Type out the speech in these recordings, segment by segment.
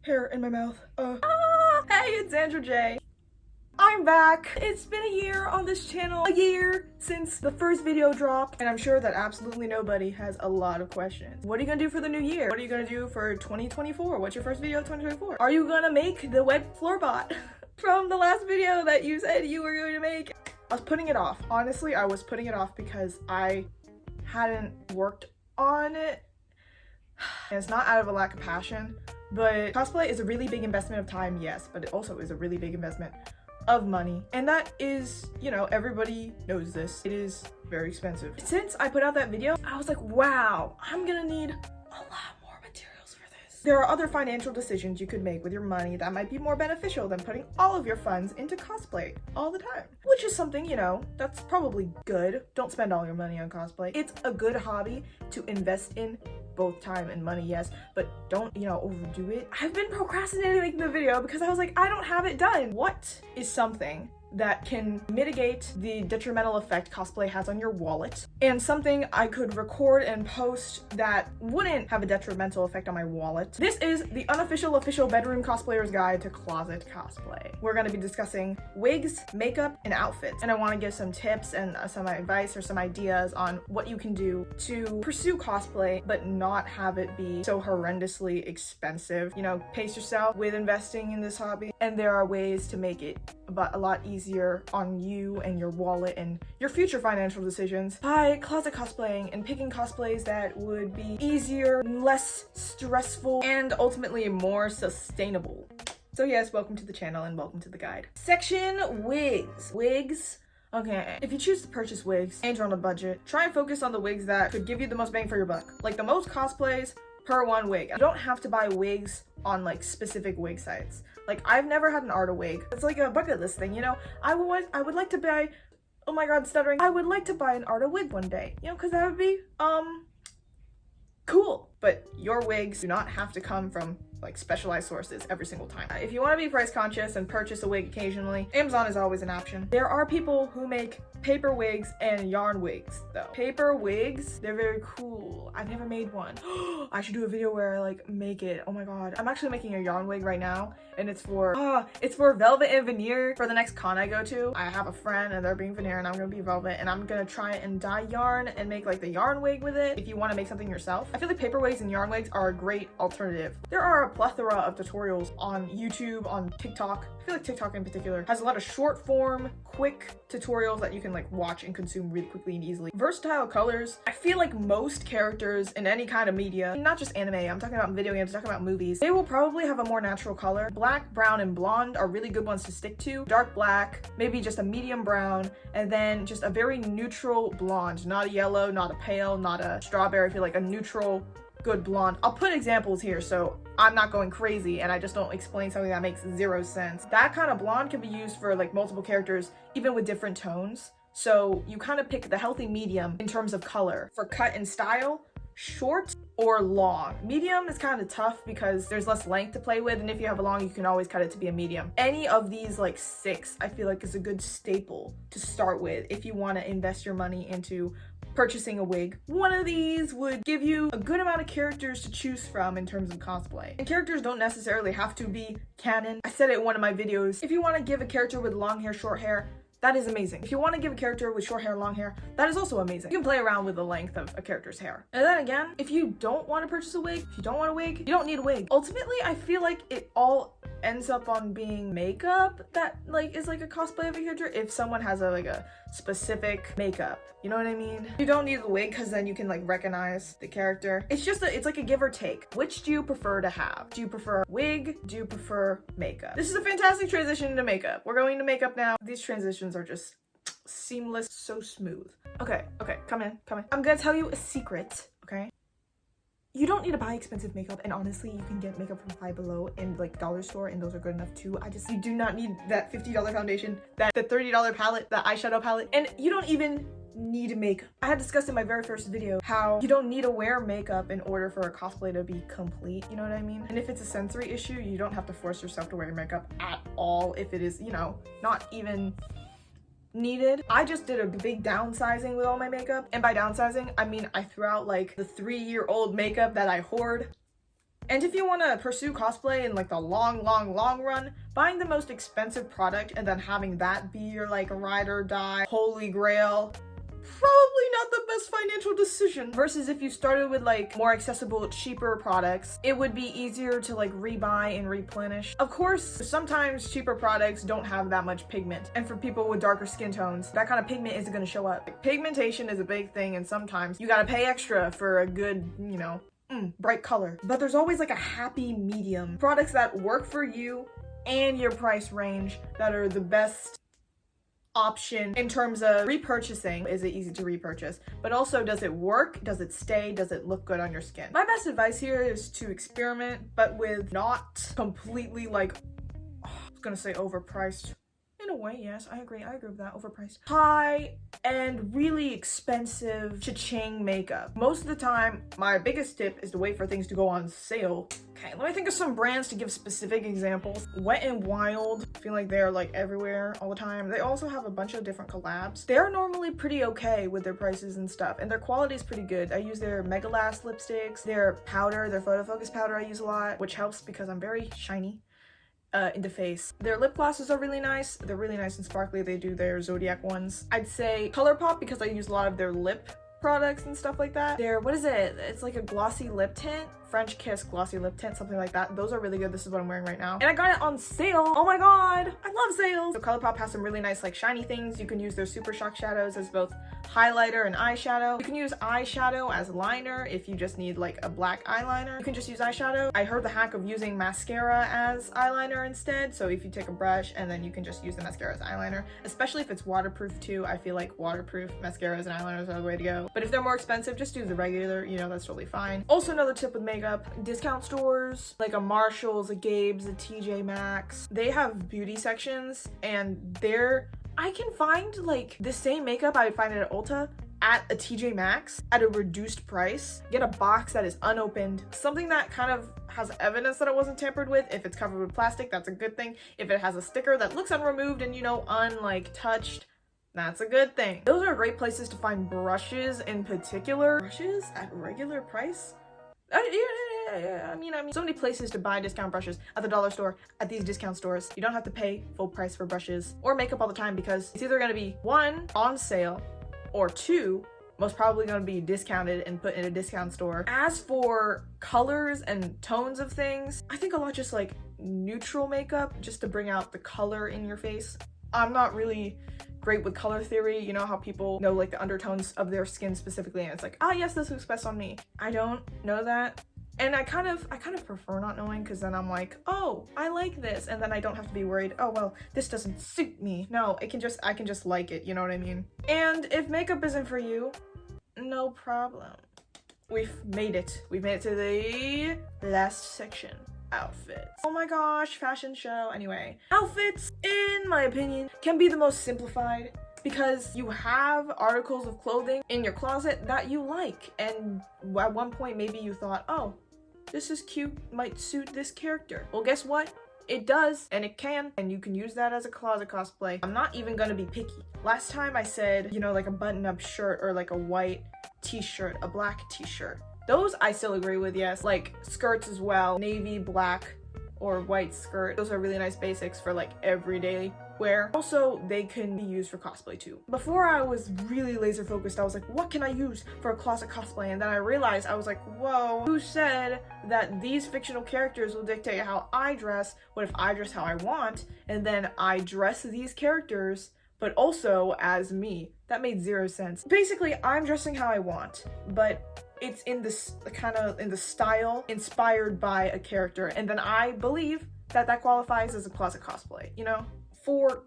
hair in my mouth. Hey, it's Andrew J. I'm back. It's been a year on this channel, a year since the first video dropped, and I'm sure that absolutely nobody has a lot of questions. What are you gonna do for the new year? What are you gonna do for 2024? What's your first video of 2024? Are you gonna make the web floor bot from the last video that you said you were going to make? I was putting it off. Honestly, I was putting it off because I hadn't worked on it. And it's not out of a lack of passion, but cosplay is a really big investment of time, yes, but it also is a really big investment of money. And that is, you know, everybody knows this. It is very expensive. Since I put out that video, I was like, wow, I'm gonna need a lot more materials for this. There are other financial decisions you could make with your money that might be more beneficial than putting all of your funds into cosplay all the time, which is something, you know, that's probably good. Don't spend all your money on cosplay. It's a good hobby to invest in, both time and money, yes, but don't, you know, overdo it. I've been procrastinating making the video because I was like, I don't have it done. What is something that can mitigate the detrimental effect cosplay has on your wallet, and something I could record and post that wouldn't have a detrimental effect on my wallet? This is the unofficial official bedroom cosplayer's guide to closet cosplay. We're going to be discussing wigs, makeup, and outfits, and I want to give some tips and some advice or some ideas on what you can do to pursue cosplay but not have it be so horrendously expensive. You know, pace yourself with investing in this hobby, and there are ways to make it a lot easier on you and your wallet and your future financial decisions by closet cosplaying and picking cosplays that would be easier, less stressful, and ultimately more sustainable. So yes, welcome to the channel and welcome to the guide. Section wigs. Wigs. Okay, if you choose to purchase wigs and you're on a budget, try and focus on the wigs that could give you the most bang for your buck. Like the most cosplays per one wig. You don't have to buy wigs on like specific wig sites. Like I've never had an Arta wig. It's like a bucket list thing, you know? I would like to buy, oh my god, stuttering. I would like to buy an Arta wig one day, you know, because that would be, cool. But your wigs do not have to come from like specialized sources every single time. If you want to be price conscious and purchase a wig occasionally, Amazon is always an option. There are people who make paper wigs and yarn wigs though. Paper wigs, they're very cool. I've never made one. I should do a video where I like make it. Oh my god. I'm actually making a yarn wig right now, and it's for velvet and veneer for the next con I go to. I have a friend and they're being veneer and I'm gonna be velvet, and I'm gonna try and dye yarn and make like the yarn wig with it if you want to make something yourself. I feel like paper wigs and yarn wigs are a great alternative. There are a plethora of tutorials on YouTube, on TikTok. I feel like TikTok in particular has a lot of short form, quick tutorials that you can like watch and consume really quickly and easily. Versatile colors. I feel like most characters in any kind of media, not just anime, I'm talking about video games, I'm talking about movies, they will probably have a more natural color. Black, brown, and blonde are really good ones to stick to. Dark black, maybe just a medium brown, and then just a very neutral blonde. Not a yellow, not a pale, not a strawberry. I feel like a neutral good blonde. I'll put examples here so I'm not going crazy and I just don't explain something that makes zero sense. That kind of blonde can be used for like multiple characters, even with different tones. So you kind of pick the healthy medium in terms of color. For cut and style, short or long. Medium is kind of tough because there's less length to play with, and if you have a long, you can always cut it to be a medium. Any of these like 6, I feel like is a good staple to start with if you want to invest your money into purchasing a wig. One of these would give you a good amount of characters to choose from in terms of cosplay. And characters don't necessarily have to be canon. I said it in one of my videos. If you want to give a character with long hair, short hair, that is amazing. If you want to give a character with short hair, long hair, that is also amazing. You can play around with the length of a character's hair. And then again, if you don't want to purchase a wig, if you don't want a wig, you don't need a wig. Ultimately, I feel like it all ends up on being makeup that like is like a cosplay of a character if someone has a specific makeup, you know what I mean? You don't need the wig because then you can like recognize the character. It's like a give or take. Which do you prefer to have? Do you prefer wig? Do you prefer makeup? This is a fantastic transition into makeup. We're going to makeup now. These transitions are just seamless, so smooth. Okay, come in. I'm gonna tell you a secret, okay? You don't need to buy expensive makeup, and honestly, you can get makeup from Five Below in like dollar store, and those are good enough too. You do not need that $50 foundation, the $30 palette, the eyeshadow palette, and you don't even need makeup. I had discussed in my very first video how you don't need to wear makeup in order for a cosplay to be complete, you know what I mean? And if it's a sensory issue, you don't have to force yourself to wear makeup at all if it is, you know, not even needed. I just did a big downsizing with all my makeup, and by downsizing I mean I threw out like the 3-year-old makeup that I hoard. And if you want to pursue cosplay in like the long run, buying the most expensive product and then having that be your like ride or die holy grail, probably not the best financial decision. Versus if you started with like more accessible, cheaper products, it would be easier to like rebuy and replenish. Of course, sometimes cheaper products don't have that much pigment, and for people with darker skin tones, that kind of pigment isn't going to show up. Like, pigmentation is a big thing, and sometimes you gotta pay extra for a good, you know, bright color. But there's always like a happy medium. Products that work for you and your price range, that are the best option in terms of repurchasing. Is it easy to repurchase? But also, does it work? Does it stay? Does it look good on your skin? My best advice here is to experiment, but with not completely like, I was gonna say overpriced. In a way, yes, I agree with that. Overpriced. High and really expensive cha-ching makeup. Most of the time, my biggest tip is to wait for things to go on sale. Okay, let me think of some brands to give specific examples. Wet n Wild, I feel like they're like everywhere all the time. They also have a bunch of different collabs. They're normally pretty okay with their prices and stuff, and their quality is pretty good. I use their Mega Last lipsticks, their powder, their photo focus powder I use a lot, which helps because I'm very shiny in the face. Their lip glosses are really nice. They're really nice and sparkly. They do their Zodiac ones. I'd say ColourPop, because I use a lot of their lip products and stuff like that. Their, what is it? It's like a glossy lip tint. French Kiss glossy lip tint, something like that. Those are really good. This is what I'm wearing right now. And I got it on sale. Oh my god, I love sales. So ColourPop has some really nice like shiny things. You can use their Super Shock shadows as both highlighter and eyeshadow. You can use eyeshadow as liner if you just need like a black eyeliner. You can just use eyeshadow. I heard the hack of using mascara as eyeliner instead. So if you take a brush and then you can just use the mascara as eyeliner, especially if it's waterproof too. I feel like waterproof mascaras and eyeliners are the way to go. But if they're more expensive, just do the regular, you know, that's totally fine. Also, another tip with makeup, discount stores like a Marshall's, a Gabe's, a TJ Maxx, they have beauty sections, and I can find like the same makeup I would find at Ulta at a TJ Maxx at a reduced price. Get a box that is unopened, something that kind of has evidence that it wasn't tampered with. If it's covered with plastic, that's a good thing. If it has a sticker that looks unremoved and, you know, touched, that's a good thing. Those are great places to find brushes in particular. Brushes at regular price? I mean, so many places to buy discount brushes at the dollar store, at these discount stores. You don't have to pay full price for brushes or makeup all the time, because it's either going to be 1, on sale, or 2, most probably going to be discounted and put in a discount store. As for colors and tones of things, I think a lot just like neutral makeup just to bring out the color in your face. I'm not really great with color theory. You know how people know like the undertones of their skin specifically, and it's like, ah, yes, this looks best on me. I don't know that. And I kind of prefer not knowing, because then I'm like, oh, I like this, and then I don't have to be worried, oh well, this doesn't suit me. No, I can just like it, you know what I mean? And if makeup isn't for you, no problem. We've made it to the last section. Outfits. Oh my gosh, fashion show. Anyway, outfits, in my opinion, can be the most simplified, because you have articles of clothing in your closet that you like, and at one point maybe you thought, oh, this is cute, might suit this character. Well, guess what? It does, and it can, and you can use that as a closet cosplay. I'm not even gonna be picky. Last time I said, you know, like a button-up shirt or like a white t-shirt, a black t-shirt. Those I still agree with, yes. Like skirts as well, navy, black, or white skirt. Those are really nice basics for like everyday wear. Also, they can be used for cosplay too. Before I was really laser focused, I was like, what can I use for a closet cosplay? And then I realized, I was like, whoa, who said that these fictional characters will dictate how I dress? What if I dress how I want, and then I dress these characters but also as me? That made zero sense. Basically, I'm dressing how I want, but it's in this kind of in the style inspired by a character, and then I believe that that qualifies as a closet cosplay, you know? For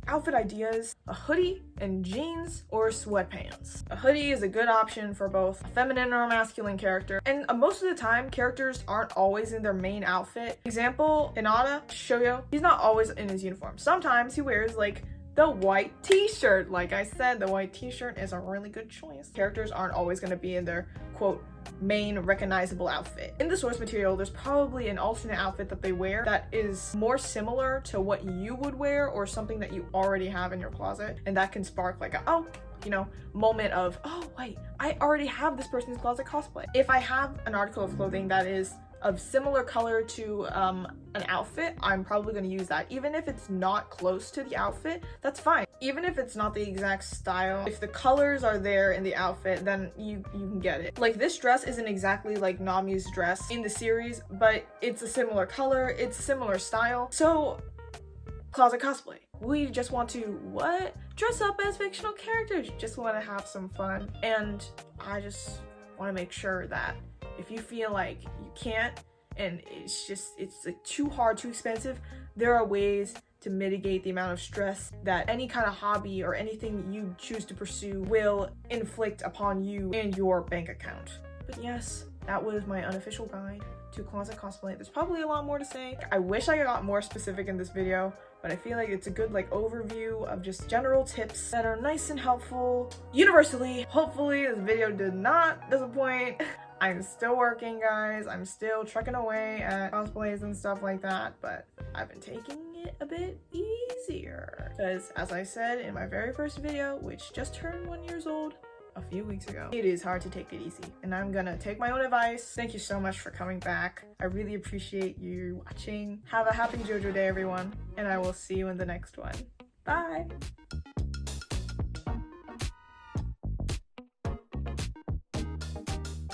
outfit ideas, a hoodie and jeans or sweatpants. A hoodie is a good option for both a feminine or a masculine character, and most of the time characters aren't always in their main outfit. Example, Hinata, Jojo, he's not always in his uniform. Sometimes he wears like the white t-shirt. Like I said, the white t-shirt is a really good choice. Characters aren't always going to be in their quote main recognizable outfit. In the source material, there's probably an alternate outfit that they wear that is more similar to what you would wear or something that you already have in your closet, and that can spark like a, oh, you know, moment of, oh wait, I already have this person's closet cosplay. If I have an article of clothing that is of similar color to an outfit, I'm probably going to use that. Even if it's not close to the outfit, that's fine. Even if it's not the exact style, if the colors are there in the outfit, then you can get it. Like, this dress isn't exactly like Nami's dress in the series, but it's a similar color, it's a similar style. So closet cosplay. We just want to what? Dress up as fictional characters. Just want to have some fun. And I just want to make sure that if you feel like you can't and it's like too hard, too expensive, there are ways to mitigate the amount of stress that any kind of hobby or anything you choose to pursue will inflict upon you and your bank account. But yes, that was my unofficial guide to closet cosplay. There's probably a lot more to say. I wish I got more specific in this video, but I feel like it's a good like overview of just general tips that are nice and helpful universally. Hopefully this video did not disappoint. I'm still working, guys. I'm still trucking away at cosplays and stuff like that, but I've been taking it a bit easier because, as I said in my very first video, which just turned 1 year old a few weeks ago, it is hard to take it easy, and I'm gonna take my own advice. Thank you so much for coming back. I really appreciate you watching. Have a happy JoJo day, everyone, and I will see you in the next one. Bye!